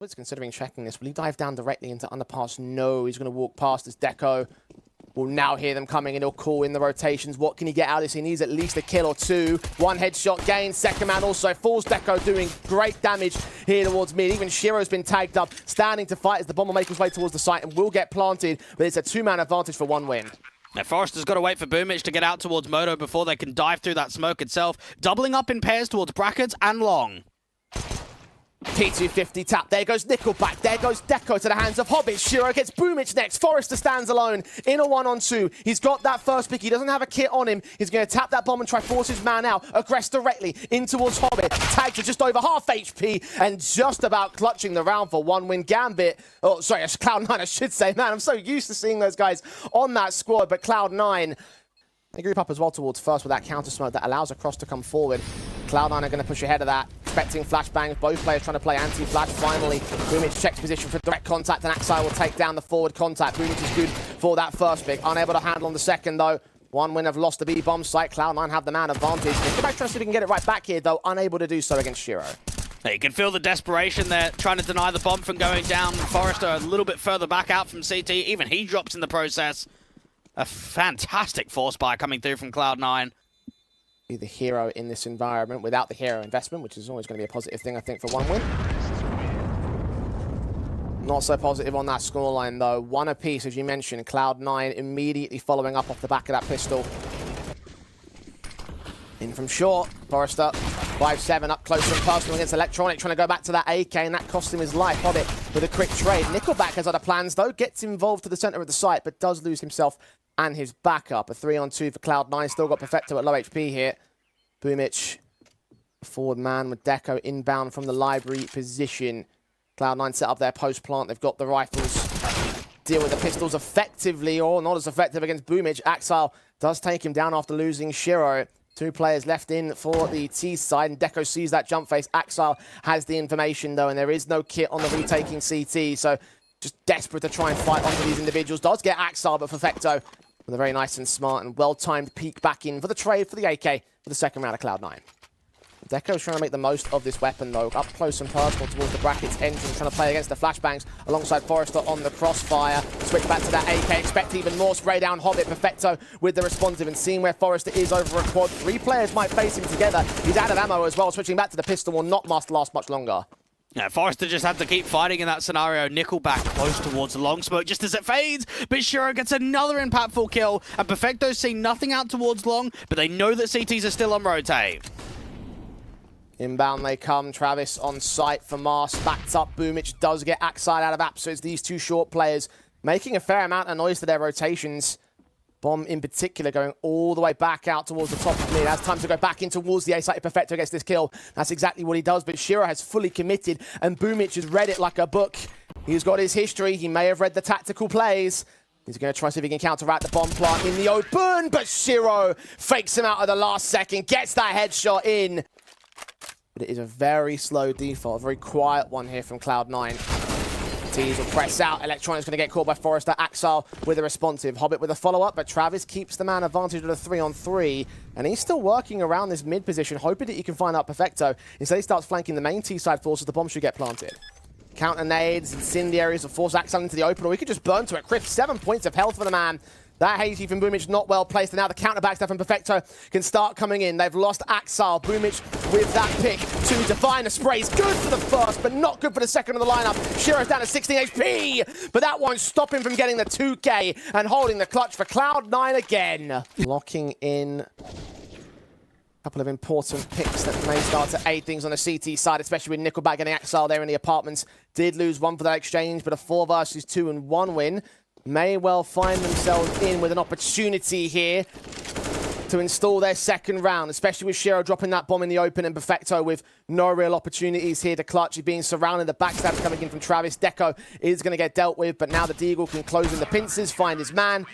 Was considering checking this. Will he dive down directly into underpass? No, he's going to walk past as Deco will now hear them coming and he'll call in the rotations. What can he get out of this? He needs at least a kill or two. One headshot gain. Second man also falls. Deco doing great damage here towards mid. Even Shiro's been tagged up, standing to fight as the bomb will make his way towards the site and will get planted. But it's a two-man advantage for one win. Now, Forrester's got to wait for bumych to get out towards Moto before they can dive through that smoke itself. Doubling up in pairs towards brackets and long. P250 tap. There goes Nickelback. There goes Deco to the hands of Hobbit. Shiro gets bumych next. Forrester stands alone in a 1-on-2. He's got that first pick. He doesn't have a kit on him. He's going to tap that bomb and try force his man out. Aggress directly in towards Hobbit. Tagged to just over half HP and just about clutching the round for one win. Gambit. Oh, sorry, it's Cloud9, I should say. Man, I'm so used to seeing those guys on that squad, but Cloud9, they group up as well towards first with that counter smoke that allows Across to come forward. Cloud9 are going to push ahead of that, expecting flashbangs. Both players trying to play anti-flash. Finally, bumych checks position for direct contact, and Axai will take down the forward contact. bumych is good for that first pick. Unable to handle on the second, though. One win have lost the B-bomb site. Cloud9 have the man advantage. Nickelback trying to see if he can get it right back here, though. Unable to do so against Shiro. You can feel the desperation there, trying to deny the bomb from going down. Forrester a little bit further back out from CT. Even he drops in the process. A fantastic force buy coming through from Cloud9. Be the hero in this environment without the hero investment, which is always going to be a positive thing, I think, for one win. Not so positive on that scoreline, though. One apiece, as you mentioned. Cloud9 immediately following up off the back of that pistol. In from short. Forrester, 5-7, up close and personal against ELEKTRONIK, trying to go back to that AK, and that cost him his life. Hobbit with a quick trade. Nickelback has other plans, though. Gets involved to the center of the site, but does lose himself and his backup. A 3-on-2 for Cloud9. Still got Perfecto at low HP here. bumych, forward man with Deco inbound from the library position. Cloud9 set up their post plant. They've got the rifles. Deal with the pistols effectively, or not as effective against bumych. Axile does take him down after losing Shiro. Two players left in for the T side, and Deco sees that jump face. Axile has the information, though, and there is no kit on the retaking CT, so just desperate to try and fight onto these individuals. Does get Axile, but Perfecto with a very nice and smart and well-timed peek back in for the trade for the AK for the second round of Cloud9. Deco's trying to make the most of this weapon, though. Up close and personal towards the brackets entrance, trying to play against the flashbangs alongside Forrester on the crossfire. Switch back to that AK, expect even more spray down. Hobbit, Perfecto with the responsive, and seeing where Forrester is over a quad. Three players might face him together. He's out of ammo as well. Switching back to the pistol will not last much longer. Yeah, Forrester just had to keep fighting in that scenario. Nickelback close towards the long smoke just as it fades, but Shiro gets another impactful kill, and Perfecto's seen nothing out towards long, but they know that CTs are still on rotate. Inbound they come. Travis on site for Mars. Backed up. bumych does get Axide out of app, so it's these two short players making a fair amount of noise to their rotations. Bomb in particular going all the way back out towards the top of mid. Has time to go back in towards the A site. Perfecto gets this kill. That's exactly what he does, but Shiro has fully committed, and bumych has read it like a book. He's got his history. He may have read the tactical plays. He's going to try to see if he can counteract the bomb plant in the open, but Shiro fakes him out at the last second, gets that headshot in. But it is a very slow default, a very quiet one here from Cloud9. Tees will press out. ELEKTRONIK's going to get caught by Forrester. Axile with a responsive. Hobbit with a follow-up, but Travis keeps the man advantage at a 3-on-3. And he's still working around this mid position, hoping that he can find out Perfecto. Instead, he starts flanking the main T-side forces. The bomb should get planted. Counter nades, incendiaries will force Axile into the open, or he could just burn to it. Crisp, 7 points of health for the man. That hazy from bumych not well placed, and now the counter backstab from Perfecto can start coming in. They've lost Axile. bumych with that pick to define a spray. It's good for the first, but not good for the second of the lineup. Shiro's down to 16 HP, but that won't stop him from getting the 2K and holding the clutch for Cloud9 again. Locking in a couple of important picks that may start to aid things on the CT side, especially with Nickelback getting Axile there in the apartments. Did lose one for that exchange, but a 4 versus 2 and 1 win. May well find themselves in with an opportunity here to install their second round, especially with Shiro dropping that bomb in the open and Perfecto with no real opportunities here to clutch. He's being surrounded. The backstab coming in from Travis. Deco is going to get dealt with, but now the Deagle can close in the pincers, find his man,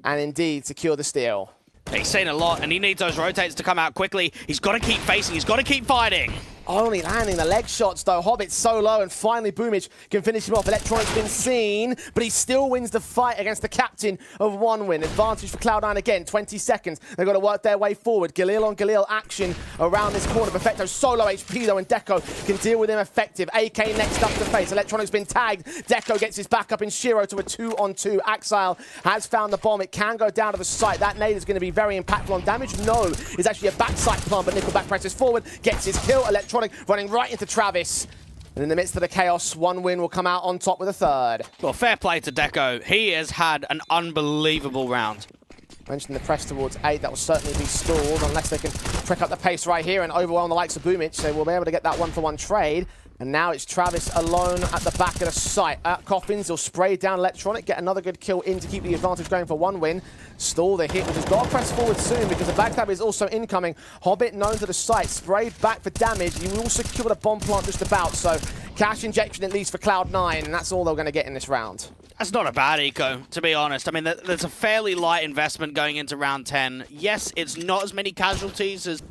and indeed secure the steal. He's seen a lot, and he needs those rotates to come out quickly. He's got to keep facing. He's got to keep fighting. only landing the leg shots though. Hobbit so low, and finally bumыч can finish him off. Electronic's been seen, but he still wins the fight against the captain of OneWin. Advantage for Cloud9 again, 20 seconds. They've got to work their way forward. Galil on Galil action around this corner. Perfecto solo HP though, and Deco can deal with him effective. AK next up to face. Electronic's been tagged. Deco gets his back up in Shiro to a 2-on-2. Axile has found the bomb. It can go down to the site. That nade is going to be very impactful on damage. No, it's actually a backside plant, but Nickelback presses forward, gets his kill. Electronic running right into Travis. And in the midst of the chaos, OneWin will come out on top with a third. Well, fair play to Deco. He has had an unbelievable round. Mentioned the press towards 8. That will certainly be stalled unless they can prick up the pace right here and overwhelm the likes of bumыч. They will be able to get that one-for-one trade. And now it's Travis alone at the back of the site. Coffins will spray down Electronic, get another good kill in to keep the advantage going for OneWin. Stall the hit, which has got to press forward soon because the backstab is also incoming. Hobbit known to the site, sprayed back for damage. He will secure the bomb plant just about. So cash injection at least for Cloud9, and that's all they're going to get in this round. That's not a bad eco, to be honest. I mean, there's a fairly light investment going into round 10. Yes, it's not as many casualties as...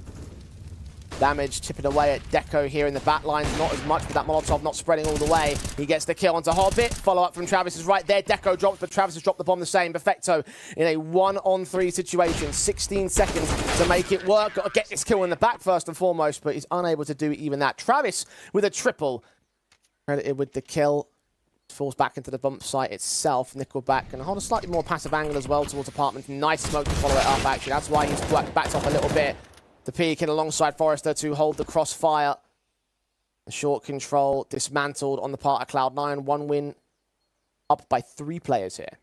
Damage chipping away at Deco here in the back lines. Not as much, but that Molotov not spreading all the way. He gets the kill onto Hobbit. Follow up from Travis is right there. Deco drops, but Travis has dropped the bomb the same. Perfecto in a 1-on-3 situation. 16 seconds to make it work. Got to get this kill in the back first and foremost, but he's unable to do even that. Travis with a triple. Credited with the kill. Falls back into the bump site itself. Nickelback and hold a slightly more passive angle as well towards apartment. Nice smoke to follow it up, actually. That's why he's backed off a little bit. The peek in alongside Forrester to hold the crossfire. The short control dismantled on the part of Cloud9. OneWin up by 3 players here.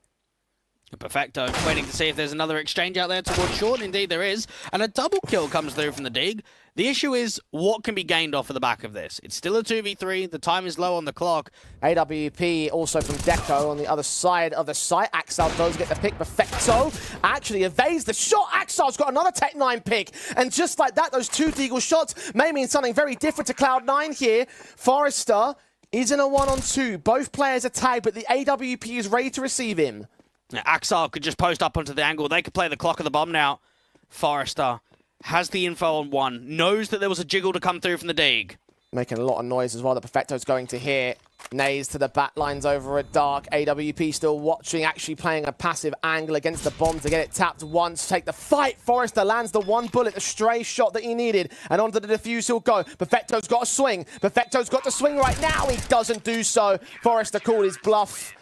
Perfecto, waiting to see if there's another exchange out there towards short. Indeed there is. And a double kill comes through from the dig. The issue is what can be gained off of the back of this. It's still a 2v3. The time is low on the clock. AWP also from Deco on the other side of the site. Axel does get the pick. Perfecto actually evades the shot. Axel's got another Tech 9 pick. And just like that, those 2 Deagle shots may mean something very different to Cloud9 here. Forrester is in a 1-on-2. Both players are tagged, but the AWP is ready to receive him. Now, Axel could just post up onto the angle. They could play the clock of the bomb now. Forrester has the info on 1. Knows that there was a jiggle to come through from the dig. Making a lot of noise as well that Perfecto's going to hear. Nays to the back lines over at Dark. AWP still watching, actually playing a passive angle against the bomb to get it tapped once. Take the fight. Forrester lands the 1 bullet, the stray shot that he needed. And onto the defuse he'll go. Perfecto's got to swing. Perfecto's got to swing right now. He doesn't do so. Forrester called his bluff.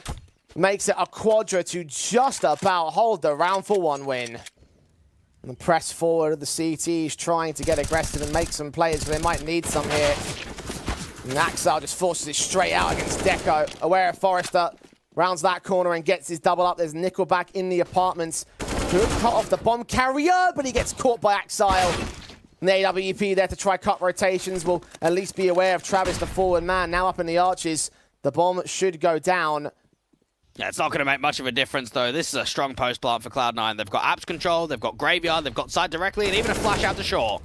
Makes it a quadra to just about hold the round for OneWin. And the press forward of the CTs trying to get aggressive and make some plays, but they might need some here. And Axel just forces it straight out against Deco. Aware of Forrester, rounds that corner and gets his double up. There's Nickelback in the apartments. Could cut off the bomb carrier, but he gets caught by Axel. And the AWP there to try cut rotations. Will at least be aware of Travis, the forward man, now up in the arches. The bomb should go down. Yeah, it's not going to make much of a difference, though. This is a strong post plant for Cloud9. They've got apps control, they've got graveyard, they've got side directly, and even a flash out to short.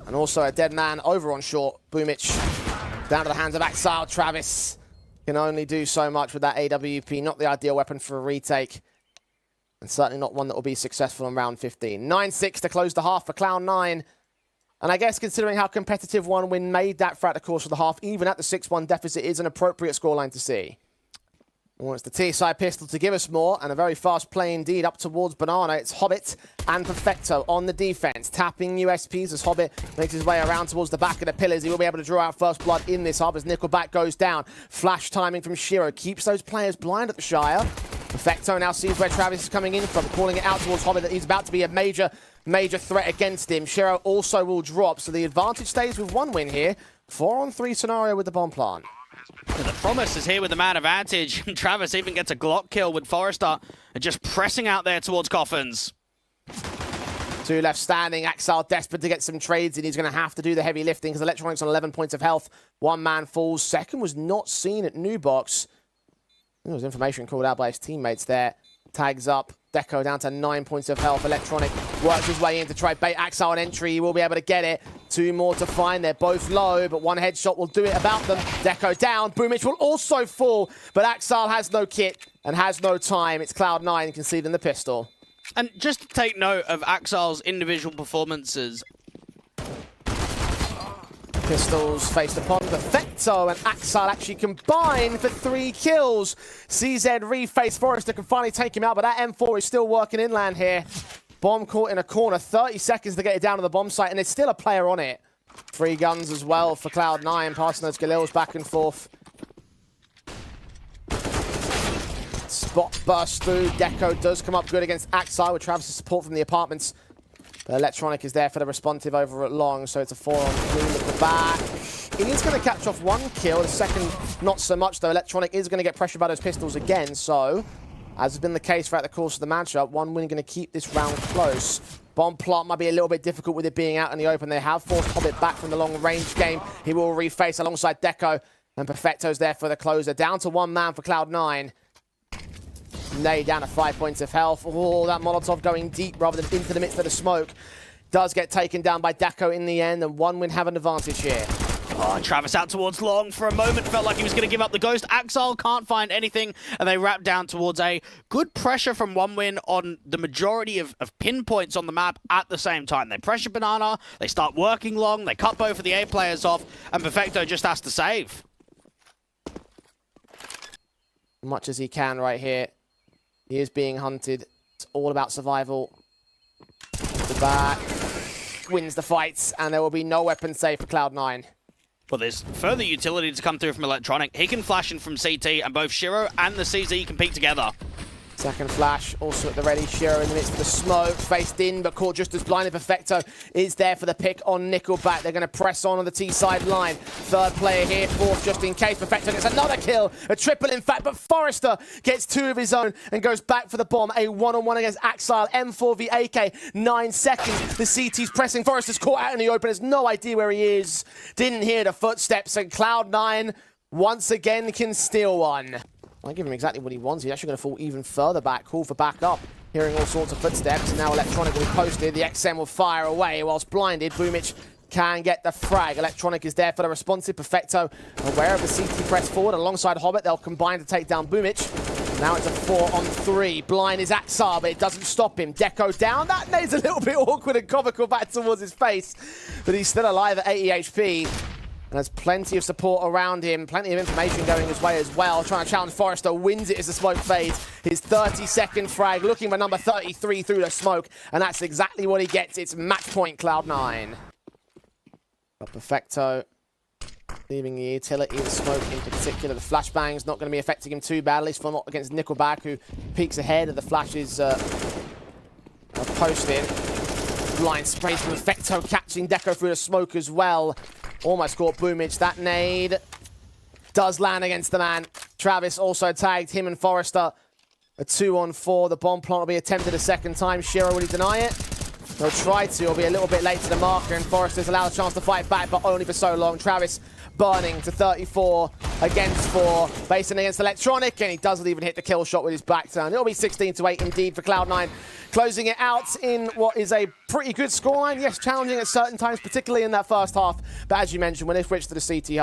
And also a dead man over on short. bumыч down to the hands of Axel. Travis can only do so much with that AWP. Not the ideal weapon for a retake. And certainly not one that will be successful in round 15. 9-6 to close the half for Cloud9. And I guess considering how competitive OneWin made that throughout the course of the half, even at the 6-1 deficit, is an appropriate scoreline to see. Well, it's the TSI pistol to give us more, and a very fast play indeed up towards Banana. It's Hobbit and Perfecto on the defense, tapping USPs as Hobbit makes his way around towards the back of the pillars. He will be able to draw out first blood in this hub as Nickelback goes down. Flash timing from Shiro keeps those players blind at the Shire. Perfecto now sees where Travis is coming in from, calling it out towards Hobbit that he's about to be a major threat against him. Shiro also will drop, so the advantage stays with OneWin here. 4-on-3 scenario with the bomb plant. The promise is here with the man advantage. Travis even gets a Glock kill with Forrester and just pressing out there towards Coffins. 2 left standing. Axel desperate to get some trades in. He's going to have to do the heavy lifting because Electronic's on 11 points of health. 1 man falls. Second was not seen at New Box. There was information called out by his teammates there. Tags up. Deco down to 9 points of health. Electronic works his way in to try bait Axel on entry. He will be able to get it. 2 more to find. They're both low, but 1 headshot will do it about them. Deco down. bumыч will also fall, but Axel has no kit and has no time. It's Cloud9 conceding the pistol. And just to take note of Axel's individual performances, Pistols faced upon Perfecto, and Axile actually combined for 3 kills. CZ reface Forrester can finally take him out, but that M4 is still working inland here. Bomb caught in a corner, 30 seconds to get it down to the bomb site, and there's still a player on it. 3 guns as well for Cloud9, passing those Galils back and forth. Spot burst through. Deco does come up good against Axile with Travis' support from the apartments. But Electronic is there for the responsive over at long, so it's a 4-on-3 at the back. He's going to catch off 1 kill. The second, not so much, though. Electronic is going to get pressured by those pistols again, so as has been the case throughout the course of the matchup, 1 win going to keep this round close. Bomb plot might be a little bit difficult with it being out in the open. They have forced Hobbit back from the long-range game. He will reface alongside Deco, and Perfecto's there for the closer. Down to 1 man for Cloud9. Nay down to 5 points of health. Oh, that Molotov going deep rather than into the midst of the smoke. Does get taken down by Deco in the end, and 1 win have an advantage here. Oh, Travis out towards long for a moment. Felt like he was going to give up the ghost. Axile can't find anything, and they wrap down towards a good pressure from 1 win on the majority of pinpoints on the map at the same time. They pressure Banana, they start working long, they cut both of the A players off, and Perfecto just has to save. Much as he can right here. He is being hunted. It's all about survival. The back wins the fights, and there will be no weapon save for Cloud9. Well, there's further utility to come through from Electronic. He can flash in from CT, and both Shiro and the CZ compete together. Second flash, also at the ready. Shiro in the midst of the smoke, faced in, but caught just as blinded. Perfecto is there for the pick on Nickelback. They're going to press on the T-side line. Third player here, fourth just in case. Perfecto gets another kill, a triple in fact, but Forrester gets 2 of his own and goes back for the bomb. A 1-on-1 against Axile, M4 v AK, 9 seconds. The CT's pressing. Forrester's caught out in the open, has no idea where he is. Didn't hear the footsteps, and Cloud9 once again can steal 1. I give him exactly what he wants. He's actually going to fall even further back. Call for backup. Hearing all sorts of footsteps. And now Electronic will be posted. The XM will fire away whilst blinded. Bumych can get the frag. Electronic is there for the responsive. Perfecto aware of the CT press forward alongside Hobbit. They'll combine to take down Bumych. Now it's a 4-on-3. Blind is Axar, but it doesn't stop him. Deco down. That nade's a little bit awkward and comical back towards his face. But he's still alive at 80 HP. And there's plenty of support around him, plenty of information going his way as well. Trying to challenge Forrester, wins it as the smoke fades. His 30-second frag, looking for number 33 through the smoke. And that's exactly what he gets. It's match point Cloud9. But Perfecto leaving the utility of the smoke in particular. The flashbang's not going to be affecting him too badly, for not against Nickelback, who peeks ahead of the flashes posted. Blind sprays from Perfecto, catching Deco through the smoke as well. Almost caught Bumych. That nade does land against the man. Travis also tagged him and Forrester. A 2-on-4. The bomb plant will be attempted a second time. Shiro, will he deny it? They'll try to. It'll be a little bit late to the marker, and Forrester's allowed a chance to fight back, but only for so long. Travis burning to 34 against 4. Facing against Electronic, and he doesn't even hit the kill shot with his back turn. It'll be 16-8 indeed for Cloud9. Closing it out in what is a pretty good scoreline. Yes, challenging at certain times, particularly in that first half. But as you mentioned, when they switched to the CT half,